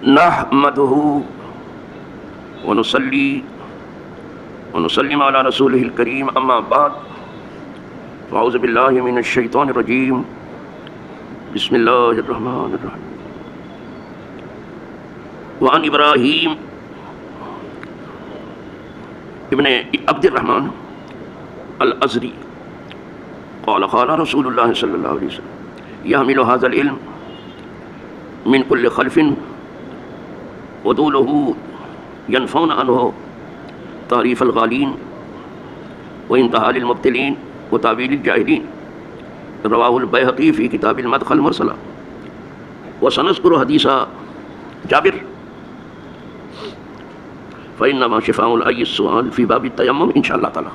نحمده ونصلي ونسلم على رسوله الكريم اما بعد فاعوذ بالله من الشيطان الرجيم بسم الله الرحمن الرحيم وعن ابراہیم ابن عبد الرحمن الازری قال قال رسول الله صلى الله عليه وسلم يحمل هذا العلم من كل خلف وطوله ينفون عنه تعريف الغالين وانتهاء للمبتلين وتأويل الجاهلين رواه البيهقي في كتاب المدخل مرسلا وسنذكر حديث جابر فإنما شفاء العي السؤال في باب التيمم ان شاء اللہ تعالی۔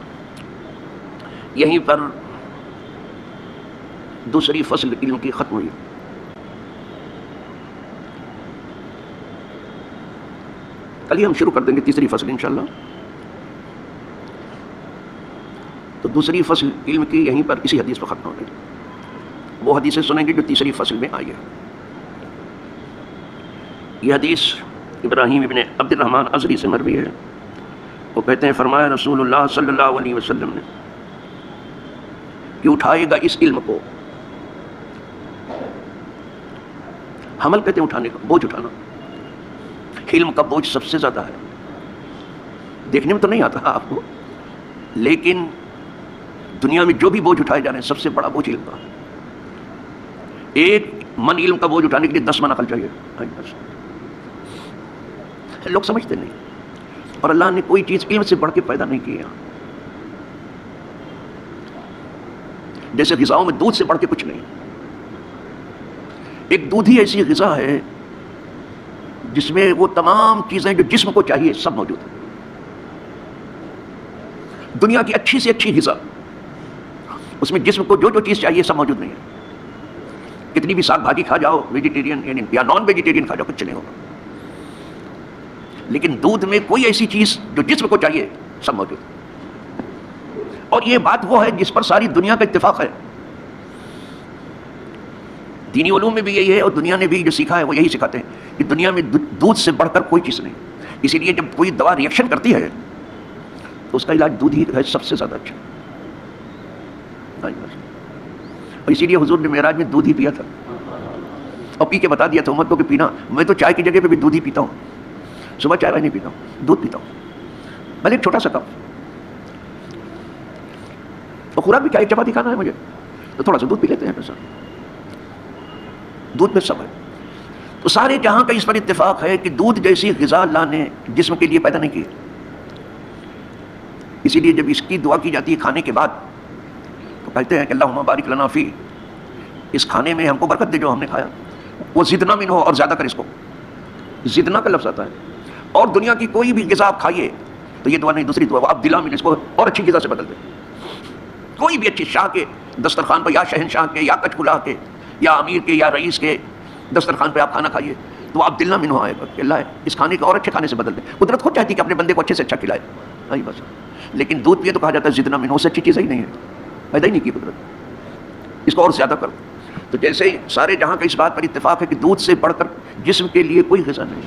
یہیں پر دوسری فصل علم کی ختم ہوئی۔ کل ہی ہم شروع کر دیں گے تیسری فصل انشاءاللہ۔ تو دوسری فصل علم کی یہیں پر اسی حدیث پر ختم ہو گئی۔ وہ حدیثیں سنیں گے جو تیسری فصل میں آئی ہے۔ یہ حدیث ابراہیم ابن عبد الرحمن ازری سے مروی ہے۔ وہ کہتے ہیں فرمایا رسول اللہ صلی اللہ علیہ وسلم نے کہ اٹھائے گا اس علم کو، حمل کہتے ہیں اٹھانے کا، بوجھ اٹھانا۔ علم کا بوجھ سب سے زیادہ ہے، دیکھنے میں تو نہیں آتا آپ کو، لیکن دنیا میں جو بھی بوجھ اٹھائے جا رہے ہیں سب سے بڑا بوجھ علم کا۔ ایک من علم کا بوجھ اٹھانے کے لیے 10 من عقل چاہیے۔ لوگ سمجھتے نہیں، اور اللہ نے کوئی چیز علم سے بڑھ کے پیدا نہیں کی ہے۔ جیسے غذاؤں میں دودھ سے بڑھ کے کچھ نہیں۔ ایک دودھ ہی ایسی غذا ہے جس میں وہ تمام چیزیں جو جسم کو چاہیے سب موجود ہیں۔ دنیا کی اچھی سے اچھی غذا، اس میں جسم کو جو جو چیز چاہیے سب موجود نہیں ہے۔ کتنی بھی ساگ بھاجی کھا جاؤ، ویجیٹیرین یا نان ویجیٹیرین کھا جاؤ، کچھ نہیں ہوگا۔ لیکن دودھ میں کوئی ایسی چیز جو جسم کو چاہیے سب موجود ہے۔ اور یہ بات وہ ہے جس پر ساری دنیا کا اتفاق ہے۔ دینی علوم میں بھی یہی ہے، اور دنیا نے بھی جو سیکھا ہے وہ یہی سکھاتے ہیں کہ دنیا میں دودھ سے بڑھ کر کوئی چیز نہیں۔ اسی لیے جب کوئی دوا ریئیکشن کرتی ہے تو اس کا علاج دودھ ہی ہے سب سے زیادہ اچھا۔ اور اسی لیے حضور نے معراج میں دودھ ہی پیا تھا، اور پی کے بتا دیا تھا امت کو کہ پینا، میں تو چائے کی جگہ پہ بھی دودھ ہی پیتا ہوں، صبح چائے نہیں پیتا ہوں، دودھ پیتا ہوں، بھلے ایک چھوٹا سا کپ۔ اور خوراک بھی کیا، ایک چپاتی کھانا ہے مجھے تو تھوڑا سا دودھ پی لیتے ہیں اپنے ساتھ۔ دودھ میں سب ہے۔ تو سارے جہاں کا اس پر اتفاق ہے کہ دودھ جیسی غذا اللہ نے جسم کے لیے پیدا نہیں کی۔ اسی لیے جب اس کی دعا کی جاتی ہے کھانے کے بعد تو کہتے ہیں کہ اللہم بارک لنا فی، اس کھانے میں ہم کو برکت دے جو ہم نے کھایا، وہ زدنا منہ، اور زیادہ کر اس کو۔ زدنا کا لفظ آتا ہے۔ اور دنیا کی کوئی بھی غذا آپ کھائیے تو یہ دعا نہیں، دوسری دعا، آپ دلا من، اس کو اور اچھی غذا سے بدل دیں۔ کوئی بھی اچھی شاہ کے دسترخوان پر، یا شہنشاہ کے، یا کچھ کلا کے، یا امیر کے، یا رئیس کے دسترخوان پہ آپ کھانا کھائیے تو آپ دل نہ منو آئے گا کہ اللہ اس کھانے کو اور اچھے کھانے سے بدل دے۔ قدرت خود چاہتی ہے کہ اپنے بندے کو اچھے سے اچھا کھلائے، بس۔ لیکن دودھ پیے تو کہا جاتا ہے زدنا منو، سے اچھی چیز ہی نہیں ہے، پیدا ہی نہیں کی قدرت، اس کو اور زیادہ کرو۔ تو جیسے سارے جہاں کا اس بات پر اتفاق ہے کہ دودھ سے بڑھ کر جسم کے لیے کوئی غذا نہیں،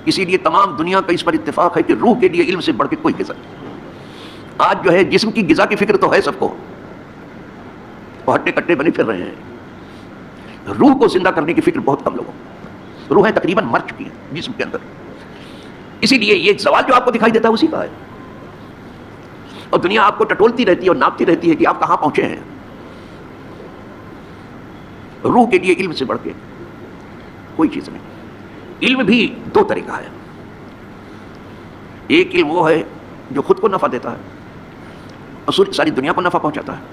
اسی لیے تمام دنیا کا اس پر اتفاق ہے کہ روح کے لیے علم سے بڑھ کے کوئی غذا نہیں۔ آج جو ہے جسم کی غذا کی فکر تو ہے سب کو، وہ ہٹے کٹے بنے پھر رہے ہیں۔ روح کو زندہ کرنے کی فکر بہت کم لوگوں کو۔ روحیں تقریباً مر چکی ہیں جسم کے اندر۔ اسی لیے یہ زوال جو آپ کو دکھائی دیتا ہے اسی کا ہے، اور دنیا آپ کو ٹٹولتی رہتی ہے اور ناپتی رہتی ہے کہ آپ کہاں پہنچے ہیں۔ روح کے لیے علم سے بڑھ کے کوئی چیز نہیں۔ علم بھی دو طرح کا ہے، ایک علم وہ ہے جو خود کو نفع دیتا ہے اور ساری دنیا کو نفع پہنچاتا ہے،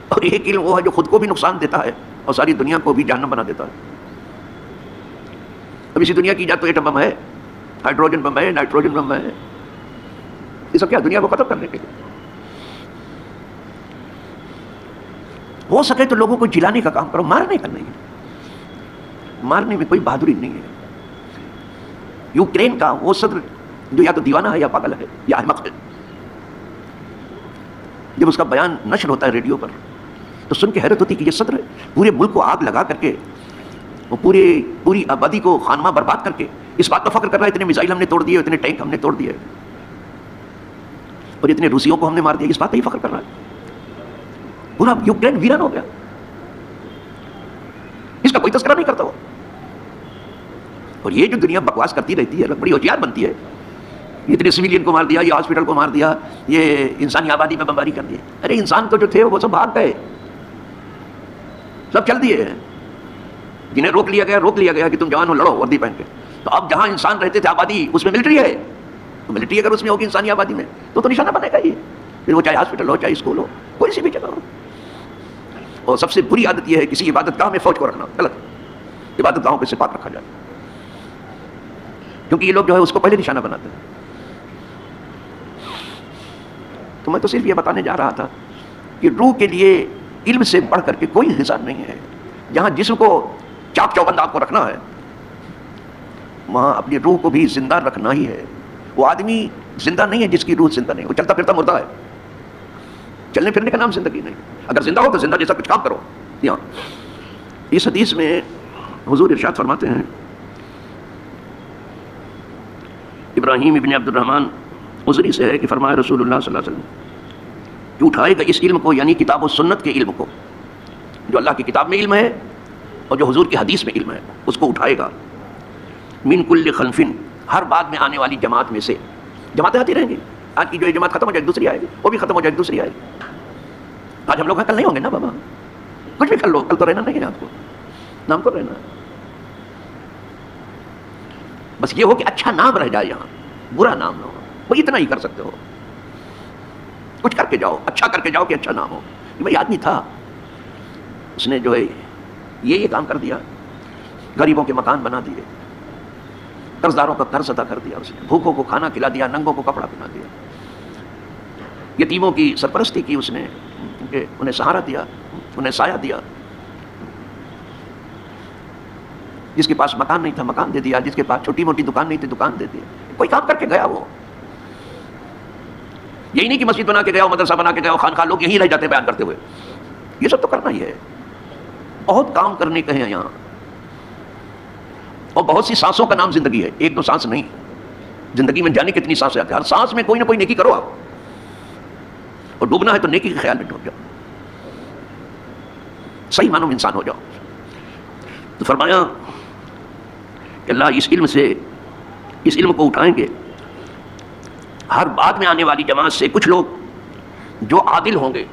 اور ایک علم وہ ہے جو خود کو بھی نقصان دیتا ہے اور ساری دنیا کو بھی جہنم بنا دیتا ہے۔ اب اسی دنیا کی ایجاد تو ایٹم بم ہے، ہائیڈروجن بم ہے، نائٹروجن بم ہے، یہ سب کیا دنیا کو ختم کرنے کے لیے۔ ہو سکے تو لوگوں کو جلانے کا کام کرو، مارنے کا نہیں۔ مارنے میں کوئی بہادری نہیں ہے۔ یوکرین کا وہ صدر جو یا تو دیوانہ ہے یا پاگل ہے یا احمق ہے، جب اس کا بیان نشر ہوتا ہے ریڈیو پر تو سن کے حیرت ہوتی کہ یہ صدر ہے، پورے ملک کو آگ لگا کر کے وہ پوری آبادی کو خانمہ برباد کر کے اس بات کا فخر کر رہا ہے اتنے میزائل ہم نے توڑ دیے، اتنے ٹینک ہم نے توڑ دیے، اور اتنے روسیوں کو ہم نے مار دیا، اس بات کا ہی فخر کر رہا ہے. پورا یوکرین ویران ہو گیا، اس کا کوئی تذکرہ نہیں کرتا وہ. اور یہ جو دنیا بکواس کرتی رہتی ہے، بڑی ہوشیار بنتی ہے، یہ اتنے سویلین کو مار دیا، یہ ہاسپٹل کو مار دیا، یہ انسانی آبادی میں بمباری کر دی. ارے انسان تو جو تھے وہ سب بھاگ گئے، سب چل دیے. جنہیں روک لیا گیا کہ تم جوان ہو، لڑو وردی پہن کے. تو اب جہاں انسان رہتے تھے آبادی، اس میں ملٹری ہے، تو ملٹری اگر اس میں ہوگی انسانی آبادی میں تو نشانہ بنے گا. یہ پھر وہ چاہے ہاسپٹل ہو، چاہے اسکول ہو، کوئی سی بھی جگہ ہو. اور سب سے بری عادت یہ ہے کسی عبادت گاہ میں فوج کو رکھنا، غلط. عبادت گاہوں پہ سے پاک رکھا جائے، کیونکہ یہ لوگ جو ہے اس کو پہلے نشانہ بناتے ہیں. تو میں تو صرف یہ بتانے جا رہا تھا کہ روح کے لیے علم سے بڑھ کر کے کوئی غذا نہیں ہے. جہاں جسم کو چاک چوبند آپ کو رکھنا ہے، وہاں اپنی روح کو بھی زندہ رکھنا ہی ہے. وہ آدمی زندہ نہیں ہے جس کی روح زندہ نہیں، وہ چلتا پھرتا مردہ ہے. چلنے پھرنے کا نام زندگی نہیں. اگر زندہ ہو تو زندہ جیسا کچھ کام کرو. یہاں اس حدیث میں حضور ارشاد فرماتے ہیں، ابراہیم ابن عبد الرحمن عذری سے ہے کہ فرمایا رسول اللہ صلی اللہ علیہ وسلم کہ اٹھائے گا اس علم کو، یعنی کتاب و سنت کے علم کو، جو اللہ کی کتاب میں علم ہے اور جو حضور کی حدیث میں علم ہے، اس کو اٹھائے گا. من کل خلفن، ہر بعد میں آنے والی جماعت میں سے. جماعتیں آتی رہیں گی، آج کی جو جماعت ختم ہو جائے دوسری آئے گی، وہ بھی ختم ہو جائے دوسری آئے گی. آج ہم لوگ کل نہیں ہوں گے نا بابا، کچھ بھی کر لو، کل تو رہنا نہیں ہے آپ کو، نام کو رہنا ہے. بس یہ ہو کہ اچھا نام رہ جائے، یہاں برا نام نہ ہو. وہ اتنا ہی کر سکتے ہو، کچھ کر کے جاؤ، اچھا کر کے جاؤ کہ اچھا نام ہو. بھائی آدمی تھا، اس نے جو ہے یہ کام کر دیا، غریبوں کے مکان بنا دیے، قرضداروں کا قرض ادا کر دیا، اس نے بھوکوں کو کھانا کھلا دیا، ننگوں کو کپڑا پہنا دیا، یتیموں کی سرپرستی کی اس نے، انہیں سہارا دیا، انہیں سایہ دیا. جس کے پاس مکان نہیں تھا مکان دے دیا، جس کے پاس چھوٹی موٹی دکان نہیں تھی دکان دے دی. کوئی کام کر کے گیا وہ. یہی نہیں کہ مسجد بنا کے گیا ہو، مدرسہ بنا کے گیا ہو، خانقاہ لوگ یہیں رہ جاتے بیان کرتے ہوئے. یہ سب تو کرنا ہی ہے. بہت کام کرنے کے ہیں یہاں، اور بہت سی سانسوں کا نام زندگی ہے، ایک دو سانس نہیں. زندگی میں جانے کتنی سانسیں آتی ہیں، ہر سانس میں کوئی نہ کوئی نیکی کرو آپ. اور ڈوبنا ہے تو نیکی کے خیال میں ڈوب جاؤ، صحیح معنوں میں انسان ہو جاؤ. تو فرمایا کہ اللہ اس علم سے، اس علم کو اٹھائیں گے ہر بعد میں آنے والی جماعت سے کچھ لوگ جو عادل ہوں گے.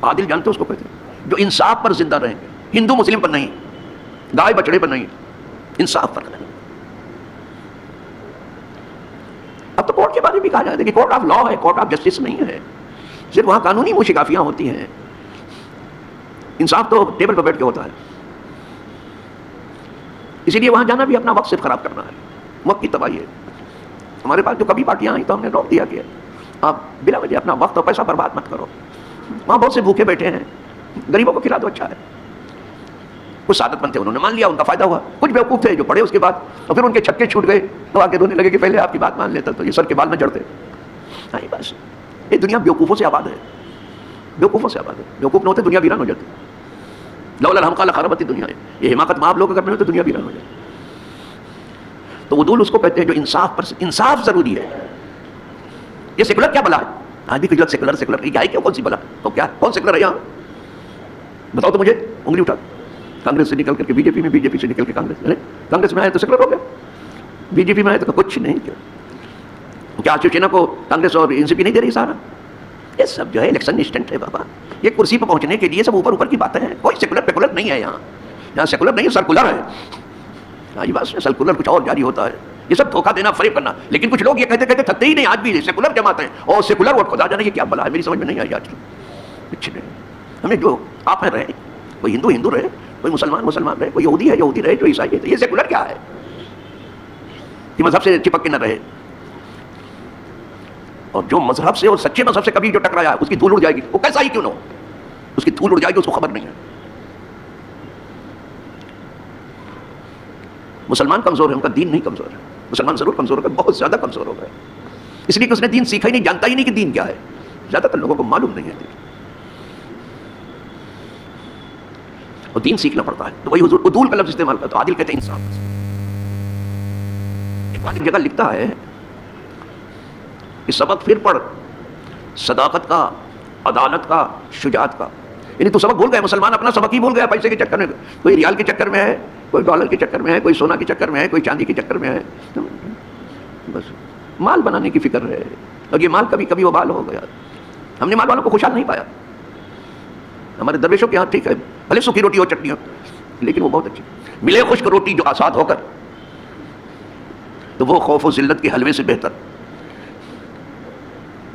عادل جانتے اس کو کہتے ہیں، جو انصاف پر زندہ رہیں گے، ہندو مسلم پر نہیں، گائے بچڑے پر نہیں، انصاف پر رہیں. اب تو کورٹ کے بارے میں بھی کہا جاتا ہے کہ کورٹ آف لا ہے، کورٹ آف جسٹس نہیں ہے. صرف وہاں قانونی موشگافیاں ہوتی ہیں، انصاف تو ٹیبل پر بیٹھ کے ہوتا ہے. اسی لیے وہاں جانا بھی اپنا وقت صرف خراب کرنا ہے، وقت کی تباہی ہے. ہمارے پاس جو کبھی پارٹیاں آئیں تو ہم نے روک دیا کہ آپ بلا وجہ اپنا وقت اور پیسہ برباد مت کرو. وہاں بہت سے بھوکے بیٹھے ہیں، غریبوں کو کھلا دو، اچھا ہے. کچھ سعادت مند تھے، انہوں نے مان لیا، ان کا فائدہ ہوا. کچھ بیوقوف تھے جو پڑھے اس کے بعد اور پھر ان کے چھکے چھوٹ گئے تو آ کے رونے لگے کہ پہلے آپ کی بات مان لیتا تو یہ سر کے بال نہ جڑتے. نہیں، بس یہ دنیا بیوقوفوں سے آباد ہے، بیوقوفوں سے آباد ہے. بیوقوف نہ ہوتے دنیا ویران ہو جاتی. لولا الحمقى لخربت الدنیا ہے. یہ حماقت ماں آپ لوگ کرنے ہوتے دنیا ویران ہو جاتی. تو عدول اس کو کہتے ہیں جو انصاف پر، انصاف ضروری ہے. یہ سیکولر کیا بلا ہے؟ آج بھی کچھ سیکولر سیکولر یہ ہے کیا؟ کون سی بلا؟ تو کیا کون سیکولر ہے یہاں؟ بتاؤ تو مجھے، انگلی اٹھا. کانگریس سے نکل کر کے بی جے پی میں، بی جے پی سے نکل کے کانگریس. کانگریس میں آئے تو سیکولر ہو گیا، بی جے پی میں آئے تو کچھ نہیں. کیا شیو سینا کو کانگریس اور این سی پی نہیں دے رہی سارا؟ یہ سب جو ہے الیکشن اسٹنٹ ہے بابا. یہ کرسی پہ پہنچنے کے لیے سب اوپر اوپر کی باتیں ہیں. کوئی سیکولر پیکولر نہیں ہے یہاں. یہاں سیکولر نہیں ہے، سرکولر ہے. ہاں یہ بات سرکولر کچھ اور جاری ہوتا ہے. یہ سب دھوکہ دینا، فریب کرنا. لیکن کچھ لوگ یہ کہتے کہتے تھکتے ہی نہیں. آج بھی سیکولر جماعت ہیں اور سیکولر ووٹ خدا جانے یہ کیا بلا ہے، میری سمجھ میں نہیں آئی آج. کچھ نہیں. ہمیں جو آپ ہیں رہے، کوئی ہندو ہندو رہے، کوئی مسلمان مسلمان رہے، کوئی یہودی ہے یہودی رہے، جو عیسائی ہے. یہ سیکولر کیا ہے؟ یہ مذہب سے چپک کے نہ رہے. اور جو مذہب سے اور سچے مذہب سے کبھی جو ٹکرایا ہے اس کی دھول اڑ جائے گی. وہ کیسا ہی کیوں نہ ہو، اس کی دھول اڑ جائے گی، اس کو خبر نہیں ہے. مسلمان کمزور ہے، ان کا دین نہیں کمزور ہے. مسلمان ضرور کمزور ہوگا، بہت زیادہ کمزور ہوگا، اس لیے کہ اس نے دین سیکھا ہی نہیں، جانتا ہی نہیں کہ دین کیا ہے. زیادہ تر لوگوں کو معلوم نہیں ہے دین. اور دین سیکھنا پڑتا ہے. تو وہی حضور عدول کا لفظ استعمال کرتا ہے. عادل کہتے ہیں انصاف. ایک جگہ لکھتا ہے کہ سبق پھر پڑھ صداقت کا، عدالت کا، شجاعت کا. یعنی تو سبق بھول گئے، مسلمان اپنا سبق ہی بھول گیا پیسے کے چکر میں. کوئی ریال کے چکر میں ہے، کوئی ڈالر کے چکر میں ہے، کوئی سونا کے چکر میں ہے، کوئی چاندی کے چکر میں ہے. بس مال بنانے کی فکر ہے. اور یہ مال کبھی کبھی وبال ہو گیا. ہم نے مال والوں کو خوشحال نہیں پایا. ہمارے درویشوں کے ہاں ٹھیک ہے، بھلے سوکھی روٹی اور چٹنی ہو، لیکن وہ بہت اچھی. ملے خشک روٹی جو آساد ہو کر، تو وہ خوف و ذلت کے حلوے سے بہتر.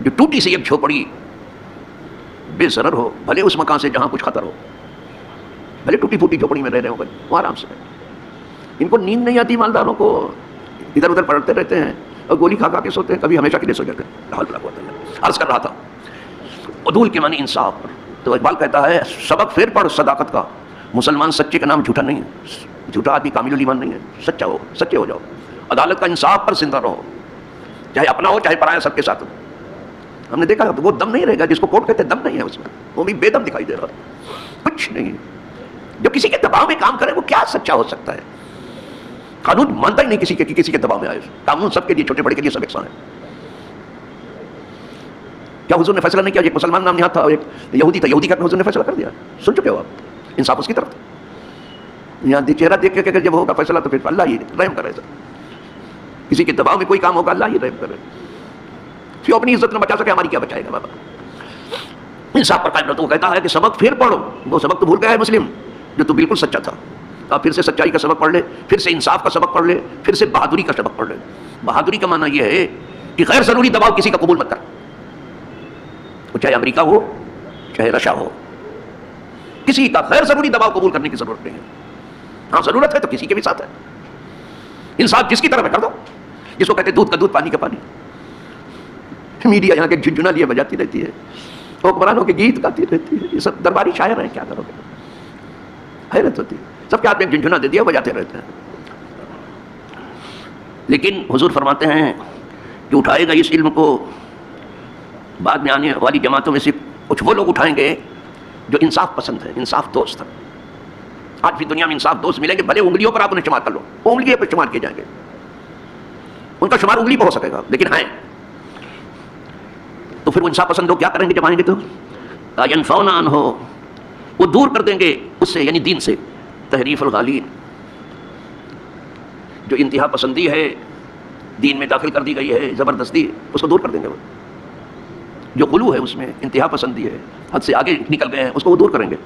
جو ٹوٹی سی ایک جھوپڑی بے ضرر ہو، بھلے اس مکان سے جہاں کچھ خطر ہو، بھلے ٹوٹی پھوٹی جھوپڑی میں رہ رہے ہو، وہ آرام سے. ان کو نیند نہیں آتی، مالداروں کو ادھر ادھر پڑھتے رہتے ہیں اور گولی کھا کھا کے سوتے ہیں، کبھی ہمیشہ کے لیے سو جاتے ہیں. عرض کر رہا تھا عدول کے معنی انصاف. تو اقبال کہتا ہے سبق پھر پڑھ صداقت کا. مسلمان سچے کا نام جھوٹا نہیں ہے. جھوٹا آدمی کامل الایمان نہیں ہے. سچا ہو، سچے ہو جاؤ. عدالت کا انصاف پر زندہ رہو، چاہے اپنا ہو چاہے پرایا، سب کے ساتھ ہو. ہم نے دیکھا وہ دم نہیں رہے گا جس کو کوٹ کہتے ہیں، دم نہیں ہے اس میں. وہ بھی بے دم دکھائی دے رہا، کچھ نہیں. جو کسی کے دباؤ میں کام کرے وہ کیا سچا ہو سکتا ہے؟ قانون مانتا ہی نہیں کسی کے کہ کسی کے دباؤ میں آئے. قانون سب کے لیے، چھوٹے بڑے کے لیے سب یکساں ہے. کیا حضور نے فیصلہ نہیں کیا؟ ایک مسلمان نام نہاد تھا، ایک یہودی تھا، یہودی کا حضور نے فیصلہ کر دیا. سن چکے ہو آپ. انصاف اس کی طرف. یہاں چہرہ دیکھ کے کہ جب ہوگا فیصلہ تو پھر اللہ ہی رحم کرے. کسی کے دباؤ میں کوئی کام ہوگا اللہ ہی رحم کرے. جو اپنی عزت نہ بچا سکے ہماری کیا بچائے گا بابا. انصاف پر قائم رہو. تو وہ کہتا ہے کہ سبق پھر پڑھو. وہ سبق تو بھول گیا ہے مسلم جو تو بالکل سچا تھا. آپ پھر سے سچائی کا سبق پڑھ لے، پھر سے انصاف کا سبق پڑھ لے، پھر سے بہادری کا سبق پڑھ لے. بہادری کا معنی یہ ہے کہ غیر ضروری دباؤ کسی کا قبول مت کر. وہ چاہے امریکہ ہو چاہے رشیا ہو، کسی کا غیر ضروری دباؤ قبول کرنے کی ضرورت نہیں ہے. ہاں ضرورت ہے تو کسی کے بھی ساتھ ہے. انصاف جس کی طرف ہے کر دو. جس کو کہتے ہیں دودھ کا دودھ پانی کا پانی. میڈیا یہاں کے جھنجھنا لیے بجاتی رہتی ہے، حکمرانوں کے گیت گاتی رہتی ہے. یہ سب درباری شاعر ہیں، کیا کرو گے؟ حیرت ہوتی ہے. سب کے ہاتھ میں جھنجھنا دے دیا، بجاتے رہتے ہیں. لیکن حضور فرماتے ہیں کہ اٹھائے گا اس علم کو بعد میں آنے والی جماعتوں میں سے کچھ وہ لوگ اٹھائیں گے جو انصاف پسند ہے، انصاف دوست ہے. آج بھی دنیا میں انصاف دوست ملیں گے، بھلے انگلیوں پر آپ انہیں شمار کر لو، انگلیوں پر شمار کیے جائیں گے. ان کا شمار انگلی پہ ہو سکے گا، لیکن ہیں. تو پھر وہ انصاف پسند لوگ کیا کریں گے جب آئیں گے؟ تو ینفعون عنہ، وہ دور کر دیں گے اس سے، یعنی دین سے. تحریف الغالین، جو انتہا پسندی ہے دین میں داخل کر دی گئی ہے، زبردستی، اس کو دور کر دیں گے. وہ جو غلو ہے اس میں، انتہا پسندی ہے، حد سے آگے نکل گئے ہیں، اس کو وہ دور کریں گے.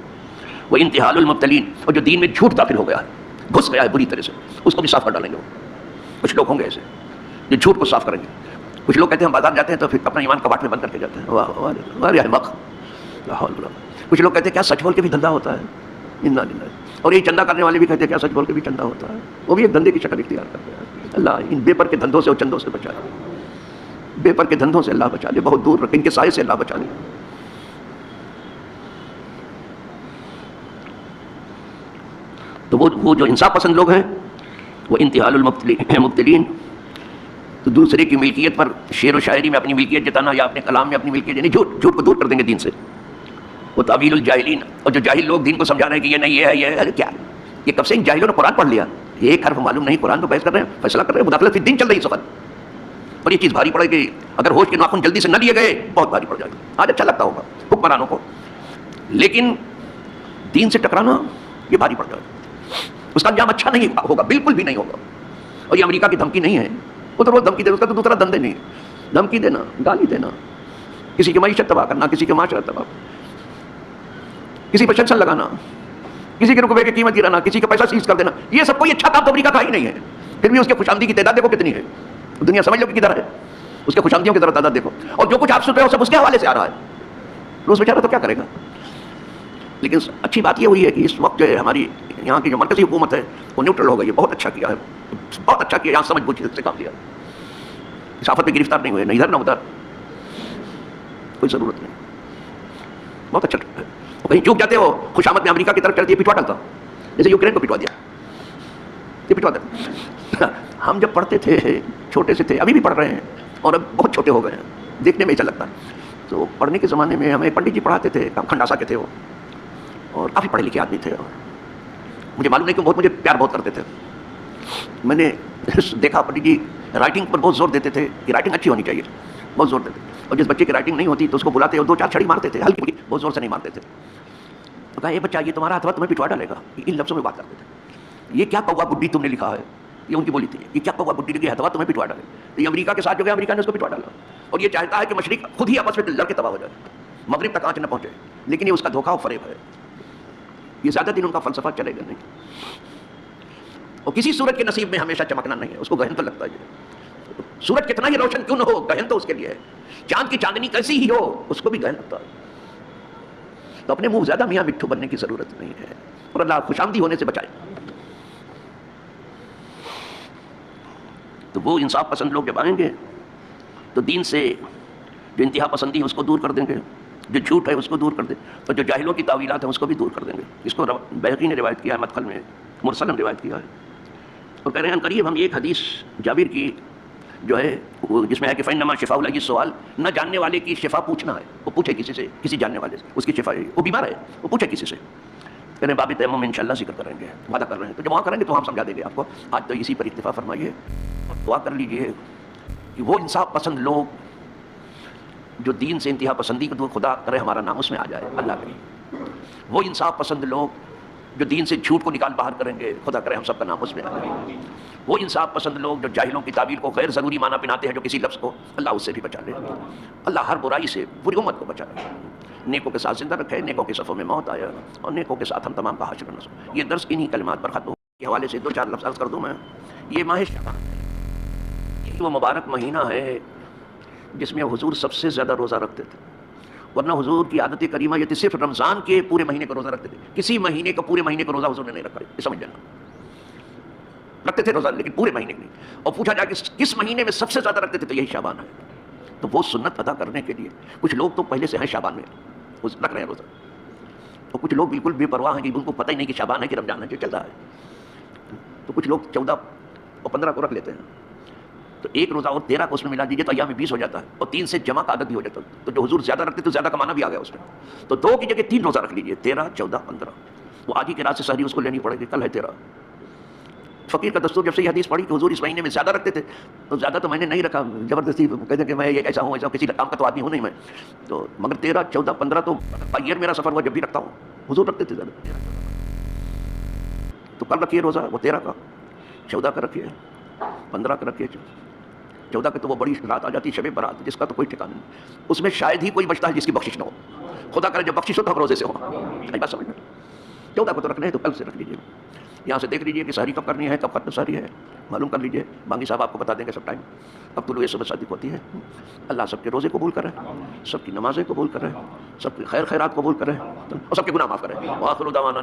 وہ انتحال المبتلین، اور جو دین میں جھوٹ داخل ہو گیا ہے، گھس گیا ہے بری طرح سے، اس کو بھی صاف کر ڈالیں گے. وہ کچھ لوگ ہوں گے ایسے جو جھوٹ کو صاف کریں گے. کچھ لوگ کہتے ہیں ہم بازار جاتے ہیں تو پھر اپنا ایمان کباٹ میں بند کر کے جاتے ہیں. واہ واہ واہ احمق. کچھ لوگ کہتے ہیں کیا سچ بول کے بھی دھندا ہوتا ہے؟ انا للہ. اور یہ چندہ کرنے والے بھی کہتے ہیں کیا سچ بول کے بھی چندہ ہوتا ہے؟ وہ بھی ایک دھندے کی شکل اختیار کرتے ہیں. اللہ ان بے پر کے دھندوں سے اور چندوں سے بچا لے. بے پر کے دھندوں سے اللہ بچا لے، بہت دور رکھ، ان کے سائے سے اللہ بچا لے. تو وہ جو انصاف پسند لوگ ہیں وہ انتحال المبتلین. تو دوسرے کی ملکیت پر شعر و شاعری میں اپنی ملکیت جتانا یا اپنے کلام میں اپنی ملکیت، یعنی جھوٹ کو دور کر دیں گے دین سے. وہ تعویل الجاہلین، اور جو جاہل لوگ دین کو سمجھا رہے ہیں کہ یہ نہیں، یہ ہے، یہ ہے. ارے کیا یہ کب سے ان جاہلوں نے قرآن پڑھ لیا؟ ایک حرف معلوم نہیں، قرآن کو بحث کر رہے ہیں، فیصلہ کر رہے ہیں، مداخلت فی الدین چل رہی ہے اس وقت. اور یہ چیز بھاری پڑے گی اگر ہوش کے ناخن جلدی سے نہ لیے گئے، بہت بھاری پڑ جائے گا. آج اچھا لگتا ہوگا حکمرانوں کو، لیکن دین سے ٹکرانا یہ بھاری پڑ جائے گا. اس کا انجام اچھا نہیں ہوگا، بالکل بھی نہیں ہوگا. اور یہ امریکہ کی دھمکی نہیں ہے، ادھر وہ دھمکی دے، اس کا تو دوسرا دندے نہیں ہے. دھمکی دینا، گالی دینا، کسی کی معیشت تباہ کرنا، کسی کے معاشرت تباہ، کسی پر سنسن لگانا، کسی کے رقبے کی قیمت گرانا، کسی کا پیسہ سیز کر دینا، یہ سب کوئی اچھا کام تو امریکہ کا ہی نہیں ہے. پھر بھی اس کے خوش آمدی کی تعداد دیکھو کتنی ہے. دنیا سمجھ لو کہ کدھر ہے، اس کے خوش آمدیوں کی ذرا تعداد دیکھو. اور جو کچھ آپ سن رہے ہو سب اس کے حوالے سے آ رہا ہے. روس بیچارہ تو کیا کرے گا. لیکن اچھی بات یہ ہوئی ہے کہ اس وقت جو ہے ہماری یہاں کی جو مرکزی حکومت ہے وہ نیوٹرل ہو گئی ہے. بہت اچھا کیا ہے، بہت اچھا کیا. یہاں سمجھ بوجھ سے کام لیا، اس آفت میں گرفتار نہیں ہوئے، نہ ادھر نہ ادھر، کوئی ضرورت نہیں. بہت اچھا ہے. کہیں چوک جاتے ہو، خوش آمد میں امریکہ کی طرف چلتی ہے، پٹوا ڈالتا، جیسے یوکرین کو پٹوا دیا، یہ پٹوا دیتا. ہم جب پڑھتے تھے چھوٹے سے تھے، ابھی بھی پڑھ رہے ہیں اور اب بہت چھوٹے ہو گئے ہیں، دیکھنے میں ایسا لگتا ہے. تو پڑھنے کے زمانے میں ہمیں پنڈت جی پڑھاتے تھے، کھنڈاسا کے تھے وہ، اور کافی پڑھے لکھے آدمی تھے. مجھے معلوم نہیں کہ بہت مجھے پیار بہت کرتے تھے. میں نے دیکھا پنڈت جی رائٹنگ پر بہت زور دیتے تھے کہ رائٹنگ اچھی ہونی چاہیے, بہت زور دیتے, اور جس بچے کی رائٹنگ نہیں ہوتی تو اس کو بلاتے اور 2-4 چھڑی مارتے تھے, ہلکی بہت زور سے نہیں مارتے تھے. تو کہا یہ بچہ یہ تمہارا ہتھوا تمہیں پٹوا ڈالے گا, ان لفظوں میں بات کرتے تھے. یہ کیا کوا بڈھی تم نے لکھا ہے, یہ ان کی بولی تھی, یہ کیا کوا بڈھی لکھی ہتھوا تمہیں پٹوا ڈالے. تو یہ امریکہ کے ساتھ جو گیا امریکہ نے اس کو پٹوا ڈالا, اور یہ چاہتا ہے کہ مشرق خود ہی آپس میں لڑ کے تباہ ہو جائے, مغرب تک آنچ نہ پہنچے. لیکن یہ اس کا دھوکہ و فریب ہے, یہ زیادہ دن ان کا فلسفہ چلے گا نہیں. اور کسی سورج کے نصیب میں ہمیشہ چمکنا نہیں ہے, اس کو گہن تو لگتا ہے. سورج کتنا ہی روشن کیوں نہ ہو, گہن تو اس کے لیے ہے. چاند کی چاندنی کیسی ہی ہو, اس کو بھی گہن لگتا ہے. تو اپنے منہ زیادہ میاں مٹھو بننے کی ضرورت نہیں ہے, اور اللہ خوش آمدی ہونے سے بچائے. تو وہ انصاف پسند لوگ جب آئیں گے تو دین سے جو انتہا پسندی ہے اس کو دور کر دیں گے, جو جھوٹ ہے اس کو دور کر دیں, اور جو جاہلوں کی تعویلات ہیں اس کو بھی دور کر دیں گے. اس کو بیہقی نے روایت کیا ہے, مدخل میں مرسل نے روایت کیا ہے. اور کہہ رہے ہیں قریب ہم ایک حدیث جابر کی جو ہے جس میں ہے کہ فإنما شفاء العی السؤال, نہ جاننے والے کی شفا پوچھنا ہے. وہ پوچھے کسی سے, کسی جاننے والے سے, اس کی شفا, وہ بیمار ہے وہ پوچھے کسی سے. کہہ رہے ہیں باب تیمم انشاءاللہ ذکر کریں گے, وعدہ کر رہے ہیں. تو جب وہاں کریں گے تو ہم سمجھا دیں گے آپ کو. آج تو اسی پر اکتفا فرمائیے اور دعا کر لیجئے کہ وہ انصاف پسند لوگ جو دین سے انتہا پسندی کو دور, خدا کرے ہمارا نام اس میں آ جائے, اللہ کرے. وہ انصاف پسند لوگ جو دین سے جھوٹ کو نکال باہر کریں گے, خدا کرے ہم سب کا نام اس میں آ جائے. وہ انصاف پسند لوگ جو جاہلوں کی تعبیر کو غیر ضروری معنی پہناتے ہیں, جو کسی لفظ کو, اللہ اس سے بھی بچا لے. اللہ ہر برائی سے پوری امت کو بچا لے, نیکوں کے ساتھ زندہ رکھے, نیکوں کے صفوں میں موت آیا, اور نیکوں کے ساتھ ہم تمام کا حشر نصب. یہ درس انہی کلمات پر ختم کے حوالے سے 2-4 لفظ عرض کر دوں میں. یہ ماہ شعبان ہے, وہ مبارک مہینہ ہے جس میں حضور سب سے زیادہ روزہ رکھتے تھے. ورنہ حضور کی عادت کریمہ یہ تھی صرف رمضان کے پورے مہینے کا روزہ رکھتے تھے, کسی مہینے کا پورے مہینے کا روزہ حضور نے نہیں رکھا. یہ سمجھ لینا, رکھتے تھے روزہ لیکن پورے مہینے نہیں. اور پوچھا جائے کہ کس مہینے میں سب سے زیادہ رکھتے تھے, تو یہی شعبان ہے. تو وہ سنت ادا کرنے کے لیے کچھ لوگ تو پہلے سے ہیں شعبان میں رکھ رہے ہیں روزہ, اور کچھ لوگ بالکل بے پرواہ ہیں کہ ان کو پتہ ہی نہیں کہ شعبان ہے کہ رمضان ہے, جو چل رہا ہے. تو کچھ لوگ 14 اور 15 کو رکھ لیتے ہیں, تو ایک روزہ اور 13 کو اس میں ملا دیجیے تو ایام میں 20 ہو جاتا ہے, اور 3 سے جمع کا عدد بھی ہو جاتا ہے. تو جو حضور زیادہ رکھتے تو زیادہ کمانا بھی آ گیا اس میں. تو 2 کی جگہ 3 روزہ رکھ لیجیے, 13, 14, 15. وہ آج ہی کے رات سے سحری اس کو لینی پڑے گی, کل ہے 13. فقیر کا دستور جب سے یہ حدیث پڑھی کہ حضور اس مہینے میں زیادہ رکھتے تھے, تو زیادہ تو میں نے نہیں رکھا, زبردستی کہتے ہیں کہ میں یہ ایسا ہوں ایسا, کسی کام کا تو آدمی ہوں نہیں میں تو, مگر 13, 14, 15 تو ایئر میرا سفر ہوا جب بھی رکھتا ہوں. حضور رکھتے تھے زیادہ. تو کل رکھیے روزہ وہ 13 کا, 14 کا رکھیے, 15 کا رکھیے. 14 کے تو وہ بڑی رات آ جاتی ہے, شب برات, جس کا تو کوئی ٹھکانا نہیں. اس میں شاید ہی کوئی بچتا ہے جس کی بخشش نہ ہو. خدا کرے جب بخشش ہو تو ہم روزے سے ہو. بات سمجھ میں. 14 کو تو رکھنے ہے تو کل سے رکھ لیجیے. یہاں سے دیکھ لیجیے کہ سحری کب کرنی ہے, کب ختم سحری ہے, معلوم کر لیجیے. بانگی صاحب آپ کو بتا دیں گے سب ٹائم. اب طلوع صبح صادق ہوتی ہے. اللہ سب کے روزے قبول کرے, سب کی نمازیں قبول کرے, سب کی خیر خیرات قبول کرے, اور سب کے گناہ معاف کرے. وآخر دعوانا